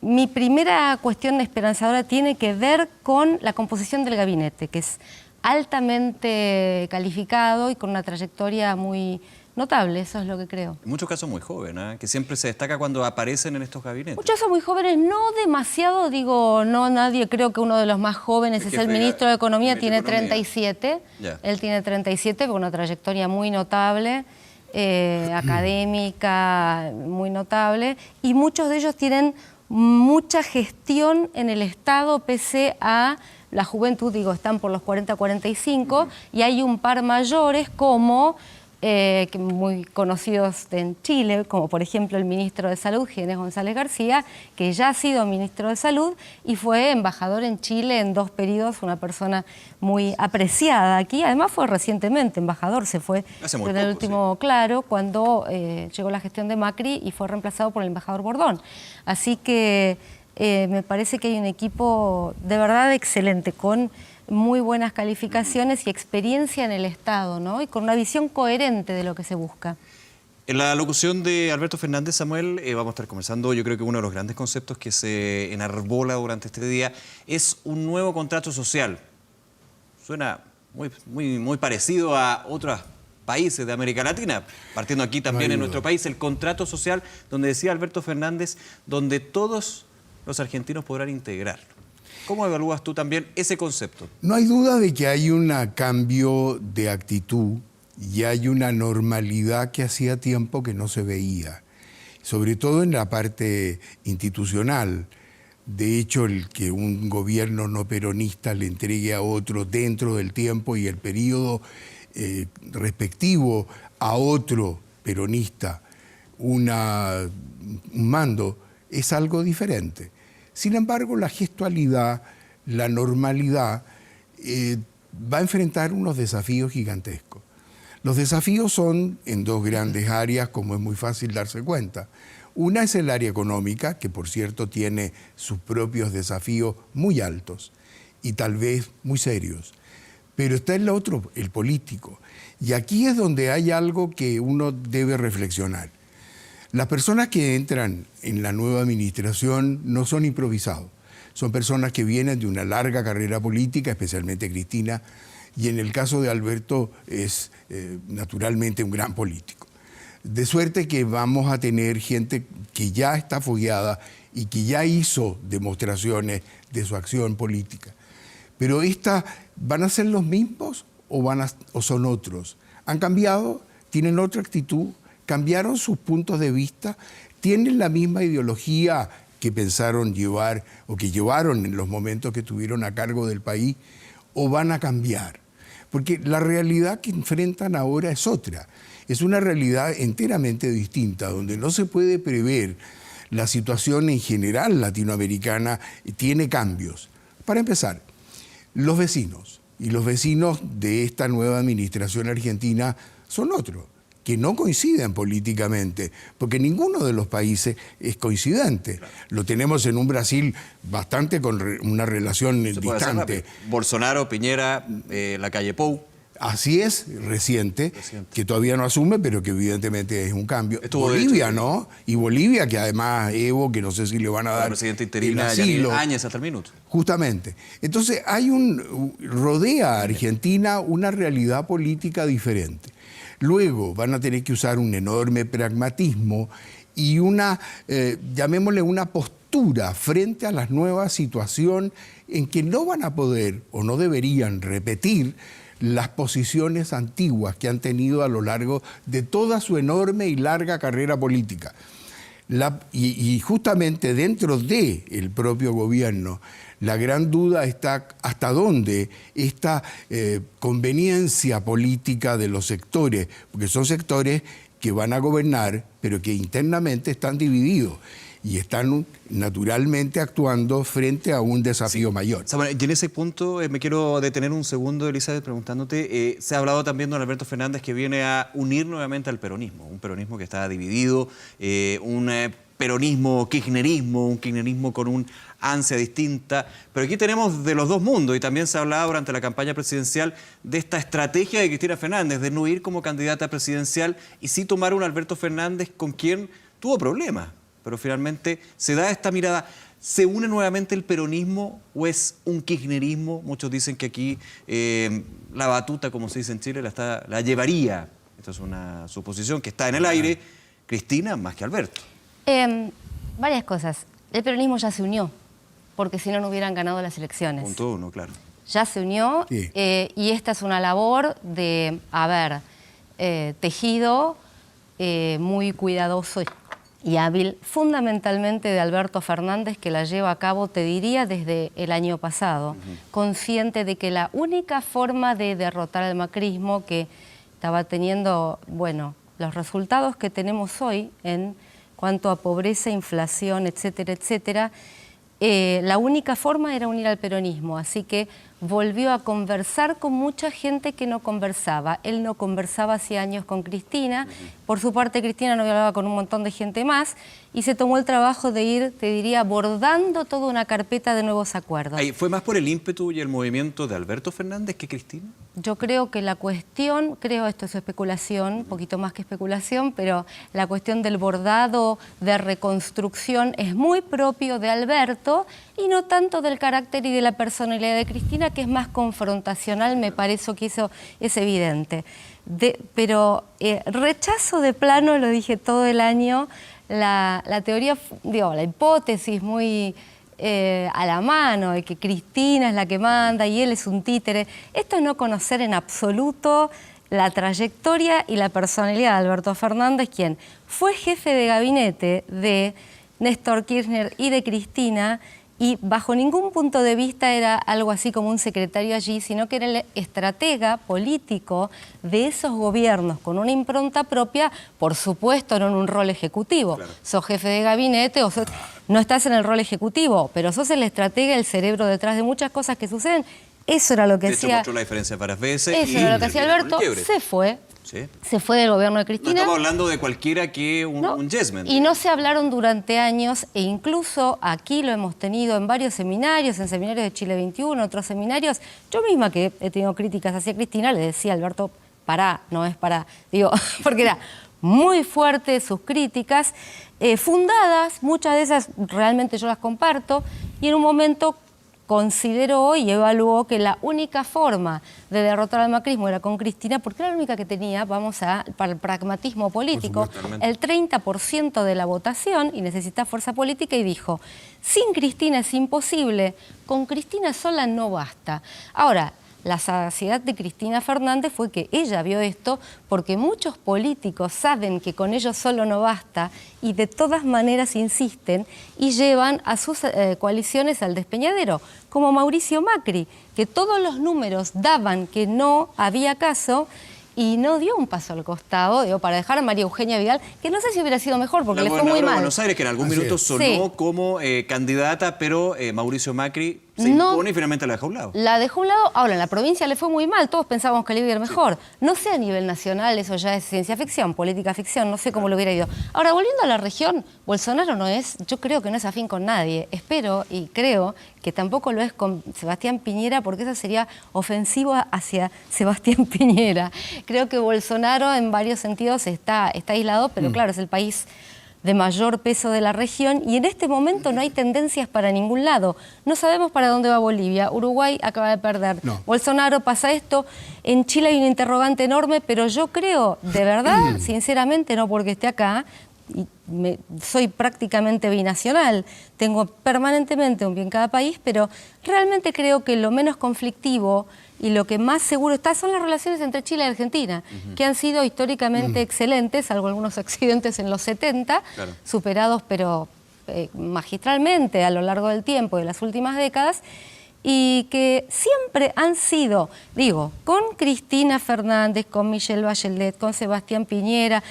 mi primera cuestión esperanzadora tiene que ver con la composición del gabinete, que es altamente calificado y con una trayectoria muy notable, eso es lo que creo. En muchos casos muy joven, que siempre se destaca cuando aparecen en estos gabinetes. Muchos son muy jóvenes, no demasiado, no nadie, creo que uno de los más jóvenes es el ministro de Economía, tiene 37, él tiene 37, con una trayectoria muy notable, académica, muy notable, y muchos de ellos tienen mucha gestión en el Estado, pese a la juventud, están por los 40-45, y hay un par mayores como... muy conocidos en Chile, como por ejemplo el ministro de Salud, Ginés González García, que ya ha sido ministro de Salud y fue embajador en Chile en 2 periodos, una persona muy apreciada aquí. Además fue recientemente embajador, se fue en el último, claro, cuando llegó la gestión de Macri y fue reemplazado por el embajador Bordón. Así que me parece que hay un equipo de verdad excelente, con muy buenas calificaciones y experiencia en el Estado, ¿no? Y con una visión coherente de lo que se busca. En la locución de Alberto Fernández, Samuel, vamos a estar conversando, yo creo que uno de los grandes conceptos que se enarbola durante este día es un nuevo contrato social. Suena muy parecido a otros países de América Latina, partiendo aquí también en nuestro país, el contrato social, donde decía Alberto Fernández, donde todos los argentinos podrán integrar. ¿Cómo evalúas tú también ese concepto? No hay duda de que hay un cambio de actitud y hay una normalidad que hacía tiempo que no se veía. sobre todo en la parte institucional. De hecho, el que un gobierno no peronista le entregue a otro dentro del tiempo y el periodo respectivo a otro peronista un mando es algo diferente. Sin embargo, la gestualidad, la normalidad, va a enfrentar unos desafíos gigantescos. Los desafíos son en dos grandes áreas, como es muy fácil darse cuenta. Una es el área económica, que por cierto tiene sus propios desafíos muy altos y tal vez muy serios. Pero está el otro, el político. Y aquí es donde hay algo que uno debe reflexionar. Las personas que entran en la nueva administración no son improvisados. Son personas que vienen de una larga carrera política, especialmente Cristina, y en el caso de Alberto es naturalmente un gran político. De suerte que vamos a tener gente que ya está fogueada y que ya hizo demostraciones de su acción política. Pero ¿van a ser los mismos o son otros? ¿Han cambiado? ¿Tienen otra actitud? ¿Cambiaron sus puntos de vista? ¿Tienen la misma ideología que pensaron llevar o que llevaron en los momentos que estuvieron a cargo del país? ¿O van a cambiar? Porque la realidad que enfrentan ahora es otra. Es una realidad enteramente distinta, donde no se puede prever. La situación en general latinoamericana tiene cambios. Para empezar, los vecinos y los vecinos de esta nueva administración argentina son otros, que no coinciden políticamente, porque ninguno de los países es coincidente. Lo tenemos en un Brasil bastante con una relación distante. Bolsonaro, Piñera, la calle Pou. Así es, reciente, que todavía no asume, pero que evidentemente es un cambio. Estuvo Bolivia, ¿no? Y Bolivia, que además Evo, que no sé si le van a dar presidente interina Áñez hasta el minuto. Justamente. Entonces rodea a Argentina una realidad política diferente. Luego van a tener que usar un enorme pragmatismo y llamémosle una postura frente a la nueva situación en que no van a poder o no deberían repetir las posiciones antiguas que han tenido a lo largo de toda su enorme y larga carrera política. Y justamente dentro del propio gobierno, la gran duda está hasta dónde esta conveniencia política de los sectores, porque son sectores que van a gobernar, pero que internamente están divididos y están naturalmente actuando frente a un desafío mayor. Y en ese punto me quiero detener un segundo, Elizabeth, preguntándote, se ha hablado también de don Alberto Fernández que viene a unir nuevamente al peronismo, un peronismo que está dividido, un peronismo, kirchnerismo, un kirchnerismo con un ansia distinta, pero aquí tenemos de los dos mundos y también se hablaba durante la campaña presidencial de esta estrategia de Cristina Fernández, de no ir como candidata presidencial y sí tomar un Alberto Fernández con quien tuvo problemas. Pero finalmente se da esta mirada. ¿Se une nuevamente el peronismo o es un kirchnerismo? Muchos dicen que aquí la batuta, como se dice en Chile, la llevaría. Esta es una suposición que está en el aire. Cristina más que Alberto. Varias cosas. El peronismo ya se unió, porque si no, no hubieran ganado las elecciones. Punto uno, claro. Ya se unió Sí. Y esta es una labor de haber tejido muy cuidadoso y hábil, fundamentalmente de Alberto Fernández, que la lleva a cabo, te diría, desde el año pasado, consciente de que la única forma de derrotar al macrismo, que estaba teniendo, bueno, los resultados que tenemos hoy en cuanto a pobreza, inflación, etcétera, etcétera, la única forma era unir al peronismo, así que volvió a conversar con mucha gente que no conversaba. Él no conversaba hace años con Cristina, por su parte Cristina no hablaba con un montón de gente más y se tomó el trabajo de ir, te diría, abordando toda una carpeta de nuevos acuerdos. ¿Fue más por el ímpetu y el movimiento de Alberto Fernández que Cristina? Yo creo que la cuestión, esto es especulación, un poquito más que especulación, pero la cuestión del bordado de reconstrucción es muy propio de Alberto y no tanto del carácter y de la personalidad de Cristina, que es más confrontacional, me parece que eso es evidente. Pero rechazo de plano, lo dije todo el año, la teoría, la hipótesis muy a la mano de que Cristina es la que manda y él es un títere. Esto es no conocer en absoluto la trayectoria y la personalidad de Alberto Fernández, quien fue jefe de gabinete de Néstor Kirchner y de Cristina, y bajo ningún punto de vista era algo así como un secretario allí, sino que era el estratega político de esos gobiernos con una impronta propia, por supuesto no en un rol ejecutivo. Claro. Sos jefe de gabinete o no estás en el rol ejecutivo, pero sos el estratega, el cerebro detrás de muchas cosas que suceden. Eso era lo que hacía. De hecho, mostró la diferencia varias veces. Eso era lo que hacía Alberto. Se fue. ¿Sí? Se fue del gobierno de Cristina. No estamos hablando de cualquiera que un yes man. Y no se hablaron durante años, e incluso aquí lo hemos tenido en varios seminarios, en seminarios de Chile 21, otros seminarios. Yo misma, que he tenido críticas hacia Cristina, le decía a Alberto, pará, no es pará. Digo, porque era muy fuerte sus críticas, fundadas, muchas de esas realmente yo las comparto, y en un momento consideró y evaluó que la única forma de derrotar al macrismo era con Cristina, porque era la única que tenía, para el pragmatismo político, el 30% de la votación y necesita fuerza política, y dijo, sin Cristina es imposible, con Cristina sola no basta. Ahora, la sagacidad de Cristina Fernández fue que ella vio esto porque muchos políticos saben que con ellos solo no basta y de todas maneras insisten y llevan a sus coaliciones al despeñadero, como Mauricio Macri, que todos los números daban que no había caso y no dio un paso al costado, digo, para dejar a María Eugenia Vidal, que no sé si hubiera sido mejor porque le fue muy mal. De Buenos Aires, que en algún minuto sonó como candidata, pero Mauricio Macri se impone y finalmente la dejó a un lado. La dejó a un lado. Ahora, en la provincia le fue muy mal, todos pensábamos que le iba a ir mejor. No sé a nivel nacional, eso ya es ciencia ficción, política ficción, no sé cómo le hubiera ido. Ahora, volviendo a la región, Bolsonaro no es, yo creo que no es afín con nadie. Espero y creo que tampoco lo es con Sebastián Piñera, porque eso sería ofensivo hacia Sebastián Piñera. Creo que Bolsonaro en varios sentidos está aislado, pero claro, es el país de mayor peso de la región y en este momento no hay tendencias para ningún lado. No sabemos para dónde va Bolivia. Uruguay acaba de perder. No. Bolsonaro pasa esto. En Chile hay un interrogante enorme, pero yo creo, de verdad, sinceramente, no porque esté acá, soy prácticamente binacional, tengo permanentemente un pie en cada país, pero realmente creo que lo menos conflictivo y lo que más seguro está son las relaciones entre Chile y Argentina, que han sido históricamente excelentes, salvo algunos accidentes en los 70, superados pero magistralmente a lo largo del tiempo de las últimas décadas, y que siempre han sido, digo, con Cristina Fernández, con Michelle Bachelet, con Sebastián Piñera,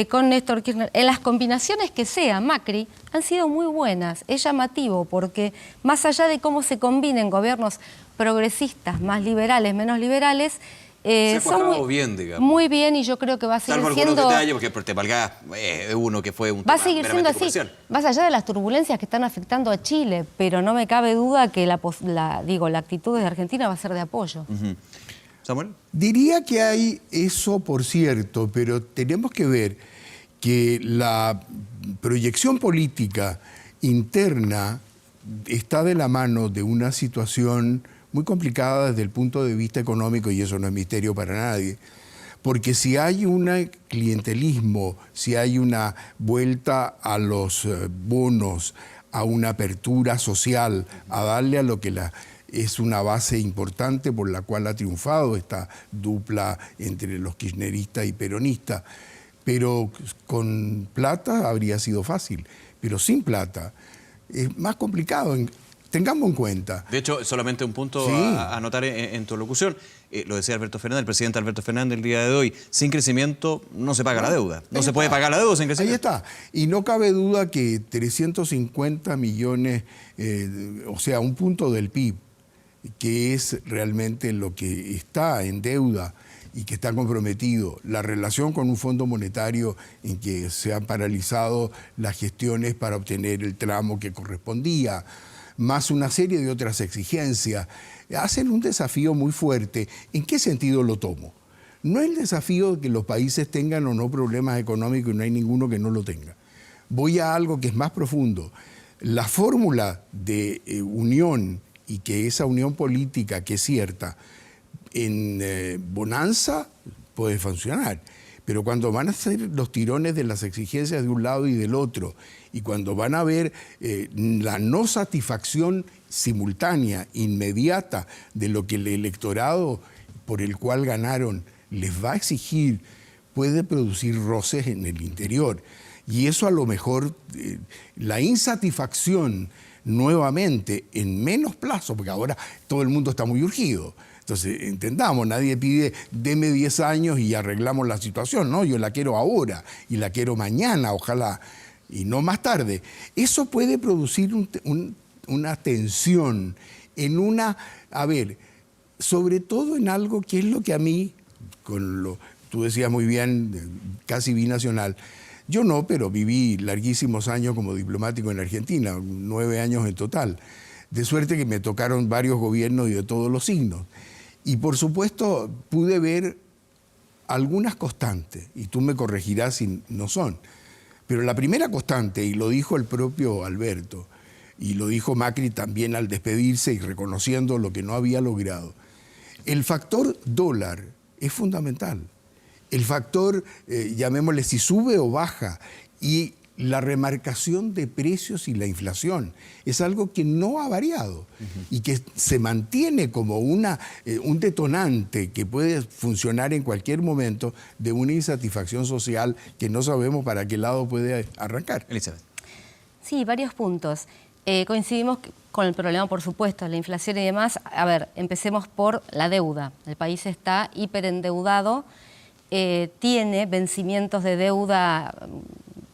con Néstor Kirchner, en las combinaciones que sea, Macri, han sido muy buenas. Es llamativo porque más allá de cómo se combinen gobiernos progresistas, más liberales, menos liberales, se ha son muy bien, digamos. Muy bien, y yo creo que va a seguir siendo... siendo... algunos detalles, porque te valga uno que fue un va tema a seguir siendo así, comercial. más allá de las turbulencias que están afectando a Chile, pero no me cabe duda que la actitud de Argentina va a ser de apoyo. ¿Samuel? Diría que hay eso, por cierto, pero tenemos que ver que la proyección política interna está de la mano de una situación muy complicada desde el punto de vista económico, y eso no es misterio para nadie, porque si hay un clientelismo, si hay una vuelta a los bonos, a una apertura social, a darle a lo que es una base importante por la cual ha triunfado esta dupla entre los kirchneristas y peronistas, pero con plata habría sido fácil, pero sin plata es más complicado. Tengamos en cuenta. De hecho, solamente un punto a anotar en tu locución. Lo decía Alberto Fernández, el presidente Alberto Fernández el día de hoy. Sin crecimiento no se paga la deuda. No se puede pagar la deuda sin crecimiento. Ahí está. Y no cabe duda que 350 millones, o sea, un punto del PIB, que es realmente lo que está en deuda y que está comprometido, la relación con un Fondo Monetario en que se han paralizado las gestiones para obtener el tramo que correspondía, más una serie de otras exigencias, hacen un desafío muy fuerte. ¿En qué sentido lo tomo? No es el desafío de que los países tengan o no problemas económicos, y no hay ninguno que no lo tenga. Voy a algo que es más profundo. La fórmula de unión, y que esa unión política que es cierta, en bonanza puede funcionar, pero cuando van a ser los tirones de las exigencias de un lado y del otro, y cuando van a ver la no satisfacción simultánea, inmediata, de lo que el electorado por el cual ganaron les va a exigir, puede producir roces en el interior. Y eso a lo mejor, la insatisfacción nuevamente en menos plazo, porque ahora todo el mundo está muy urgido. Entonces, entendamos, nadie pide, deme 10 años y arreglamos la situación. No, yo la quiero ahora y la quiero mañana, ojalá, y no más tarde. Eso puede producir una tensión en una, a ver, sobre todo en algo que es lo que a mí, tú decías muy bien, casi binacional. Yo no, pero viví larguísimos años como diplomático en Argentina, 9 años en total. De suerte que me tocaron varios gobiernos y de todos los signos. Y por supuesto pude ver algunas constantes, y tú me corregirás si no son. Pero la primera constante, y lo dijo el propio Alberto, y lo dijo Macri también al despedirse y reconociendo lo que no había logrado, el factor dólar es fundamental. El factor, llamémosle, si sube o baja, y la remarcación de precios y la inflación es algo que no ha variado y que se mantiene como un detonante que puede funcionar en cualquier momento de una insatisfacción social que no sabemos para qué lado puede arrancar. Elizabeth. Sí, varios puntos. Coincidimos con el problema, por supuesto, la inflación y demás. A ver, empecemos por la deuda. El país está hiperendeudado. Tiene vencimientos de deuda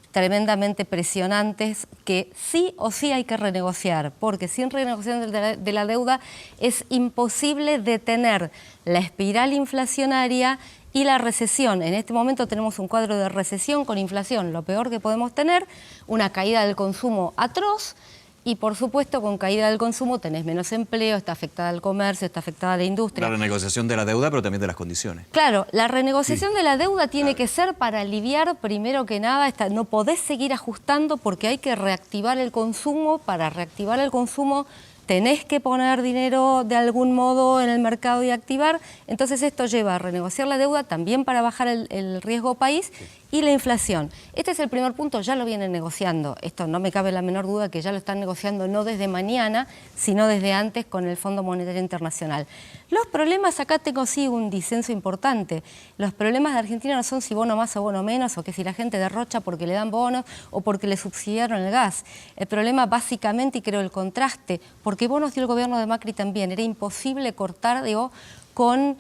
tremendamente presionantes que sí o sí hay que renegociar, porque sin renegociación de la deuda es imposible detener la espiral inflacionaria y la recesión. En este momento tenemos un cuadro de recesión con inflación, lo peor que podemos tener, una caída del consumo atroz. Y, por supuesto, con caída del consumo tenés menos empleo, está afectada el comercio, está afectada la industria. La renegociación de la deuda, pero también de las condiciones. Claro, la renegociación de la deuda tiene que ser para aliviar, primero que nada, no podés seguir ajustando porque hay que reactivar el consumo. Para reactivar el consumo tenés que poner dinero de algún modo en el mercado y activar. Entonces esto lleva a renegociar la deuda también para bajar el riesgo país y la inflación. Este es el primer punto, ya lo vienen negociando. Esto no me cabe la menor duda que ya lo están negociando no desde mañana, sino desde antes con el Fondo Monetario Internacional. Los problemas, acá tengo sí un disenso importante. Los problemas de Argentina no son si bono más o bono menos, o que si la gente derrocha porque le dan bonos o porque le subsidiaron el gas. El problema básicamente, y creo el contraste, porque bonos dio el gobierno de Macri también, era imposible cortar, digo, con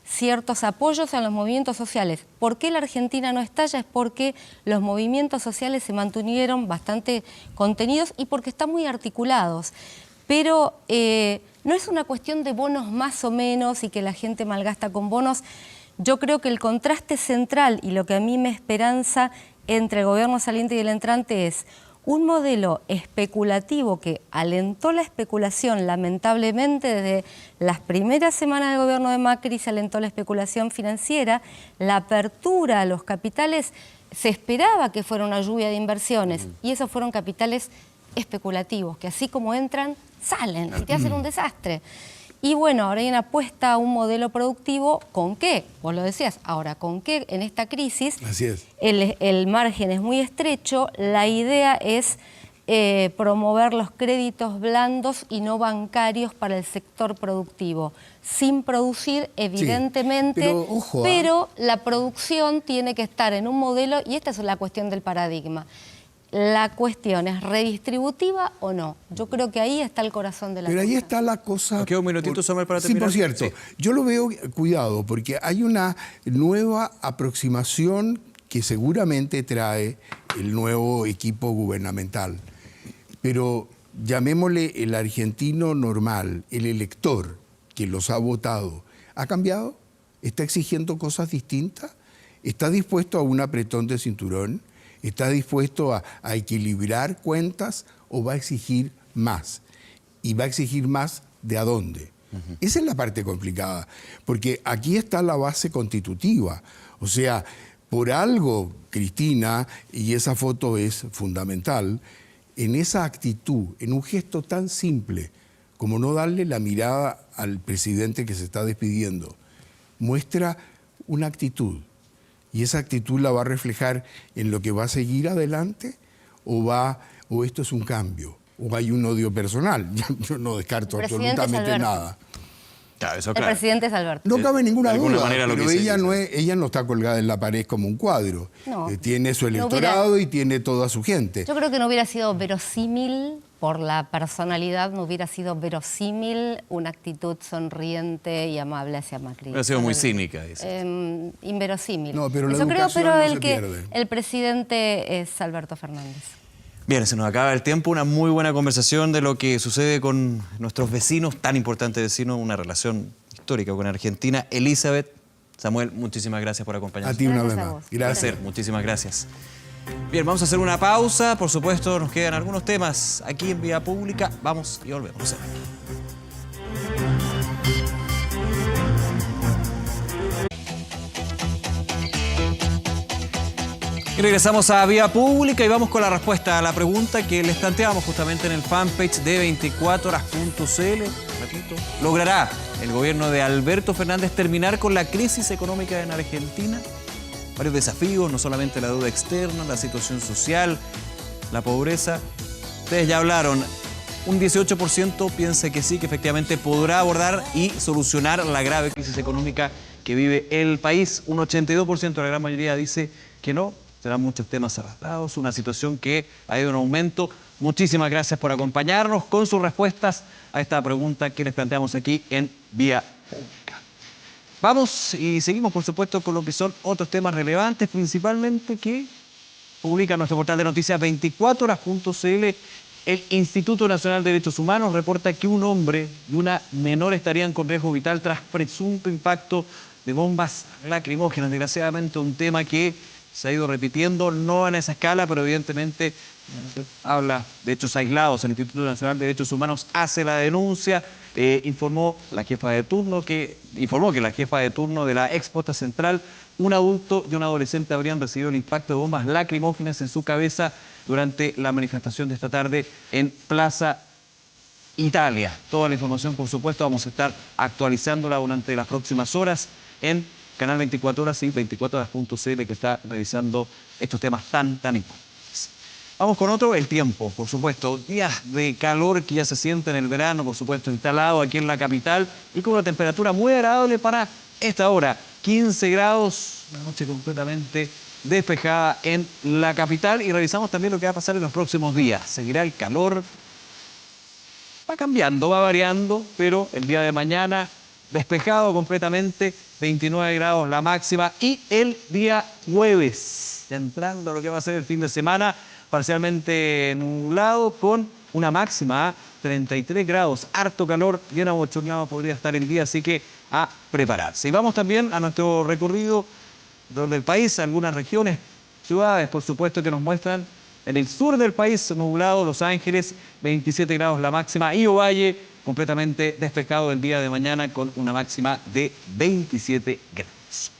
ciertos apoyos a los movimientos sociales. ¿Por qué la Argentina no estalla? Es porque los movimientos sociales se mantuvieron bastante contenidos y porque están muy articulados. Pero no es una cuestión de bonos más o menos y que la gente malgasta con bonos. Yo creo que el contraste central y lo que a mí me esperanza entre el gobierno saliente y el entrante es un modelo especulativo que alentó la especulación, lamentablemente desde las primeras semanas del gobierno de Macri se alentó la especulación financiera, la apertura a los capitales, se esperaba que fuera una lluvia de inversiones y esos fueron capitales especulativos, que así como entran, salen y te hacen un desastre. Y bueno, ahora hay una apuesta a un modelo productivo, ¿con qué? Vos lo decías, ahora, ¿con qué en esta crisis? Así es. El margen es muy estrecho, la idea es promover los créditos blandos y no bancarios para el sector productivo, sin producir, evidentemente, sí, pero, ojo, pero la producción tiene que estar en un modelo, y esta es la cuestión del paradigma. La cuestión es redistributiva o no. Yo creo que ahí está el corazón de la cosa. Pero ahí está la cosa. Nos queda un minutito, Samuel, para terminar. Sí, por cierto, yo lo veo, cuidado, porque hay una nueva aproximación que seguramente trae el nuevo equipo gubernamental. Pero llamémosle el argentino normal, el elector que los ha votado, ¿ha cambiado? ¿Está exigiendo cosas distintas? ¿Está dispuesto a un apretón de cinturón? ¿Está dispuesto a equilibrar cuentas o va a exigir más? ¿Y va a exigir más de a dónde? Esa es la parte complicada, porque aquí está la base constitutiva. O sea, por algo, Cristina, y esa foto es fundamental, en esa actitud, en un gesto tan simple como no darle la mirada al presidente que se está despidiendo, muestra una actitud. ¿Y esa actitud la va a reflejar en lo que va a seguir adelante o esto es un cambio? ¿O hay un odio personal? Yo no descarto absolutamente nada. Claro, eso El claro. presidente es Alberto. No cabe ninguna de alguna duda, manera lo pero que se ella dice. ella no está colgada en la pared como un cuadro. No. Tiene su No electorado y tiene toda su gente. Yo creo que no hubiera sido verosímil, por la personalidad, no hubiera sido verosímil una actitud sonriente y amable hacia Macri. Hubiera sido muy cínica, dice. Inverosímil. No, pero la Eso creo, educación pero no el se que pierde. el presidente es Alberto Fernández. Bien, se nos acaba el tiempo. Una muy buena conversación de lo que sucede con nuestros vecinos, tan importantes vecinos, una relación histórica con Argentina. Elizabeth, Samuel, muchísimas gracias por A acompañarnos. ti una Gracias vez a más. vos. Gracias. Placer, muchísimas gracias. Bien, vamos a hacer una pausa. Por supuesto, nos quedan algunos temas aquí en Vía Pública. Vamos y volvemos. Y regresamos a Vía Pública y vamos con la respuesta a la pregunta que les planteamos justamente en el fanpage de 24horas.cl. Repito, ¿logrará el gobierno de Alberto Fernández terminar con la crisis económica en Argentina? Varios desafíos, no solamente la deuda externa, la situación social, la pobreza. Ustedes ya hablaron, un 18% piensa que sí, que efectivamente podrá abordar y solucionar la grave crisis económica que vive el país. Un 82%, la gran mayoría, dice que no. Serán muchos temas arrastrados, una situación que ha ido en aumento. Muchísimas gracias por acompañarnos con sus respuestas a esta pregunta que les planteamos aquí en Vía Pública. Vamos y seguimos, por supuesto, con lo que son otros temas relevantes, principalmente que publica nuestro portal de noticias 24horas.cl. El Instituto Nacional de Derechos Humanos reporta que un hombre y una menor estarían con riesgo vital tras presunto impacto de bombas lacrimógenas. Desgraciadamente, un tema que se ha ido repitiendo, no en esa escala, pero evidentemente habla de hechos aislados. El Instituto Nacional de Derechos Humanos hace la denuncia. Informó que la jefa de turno de la ex posta central, un adulto y un adolescente habrían recibido el impacto de bombas lacrimógenas en su cabeza durante la manifestación de esta tarde en Plaza Italia. Toda la información, por supuesto, vamos a estar actualizándola durante las próximas horas en Canal 24 Horas y 24horas.cl, que está revisando estos temas tan importantes. Vamos con otro, el tiempo, por supuesto. Días de calor que ya se siente en el verano, por supuesto, instalado aquí en la capital y con una temperatura muy agradable para esta hora. 15 grados, una noche completamente despejada en la capital. Y revisamos también lo que va a pasar en los próximos días. Seguirá el calor, va cambiando, va variando, pero el día de mañana despejado completamente, 29 grados la máxima. Y el día jueves, ya entrando a lo que va a ser el fin de semana, parcialmente nublado con una máxima 33 grados, harto calor, bien abochornado podría estar el día, así que a prepararse. Y vamos también a nuestro recorrido del país, algunas regiones, ciudades, por supuesto, que nos muestran en el sur del país, nublado, Los Ángeles, 27 grados la máxima, y Ovalle, completamente despejado el día de mañana con una máxima de 27 grados.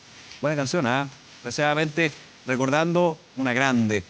Buena canción, ¿ah? Desgraciadamente, recordando una grande,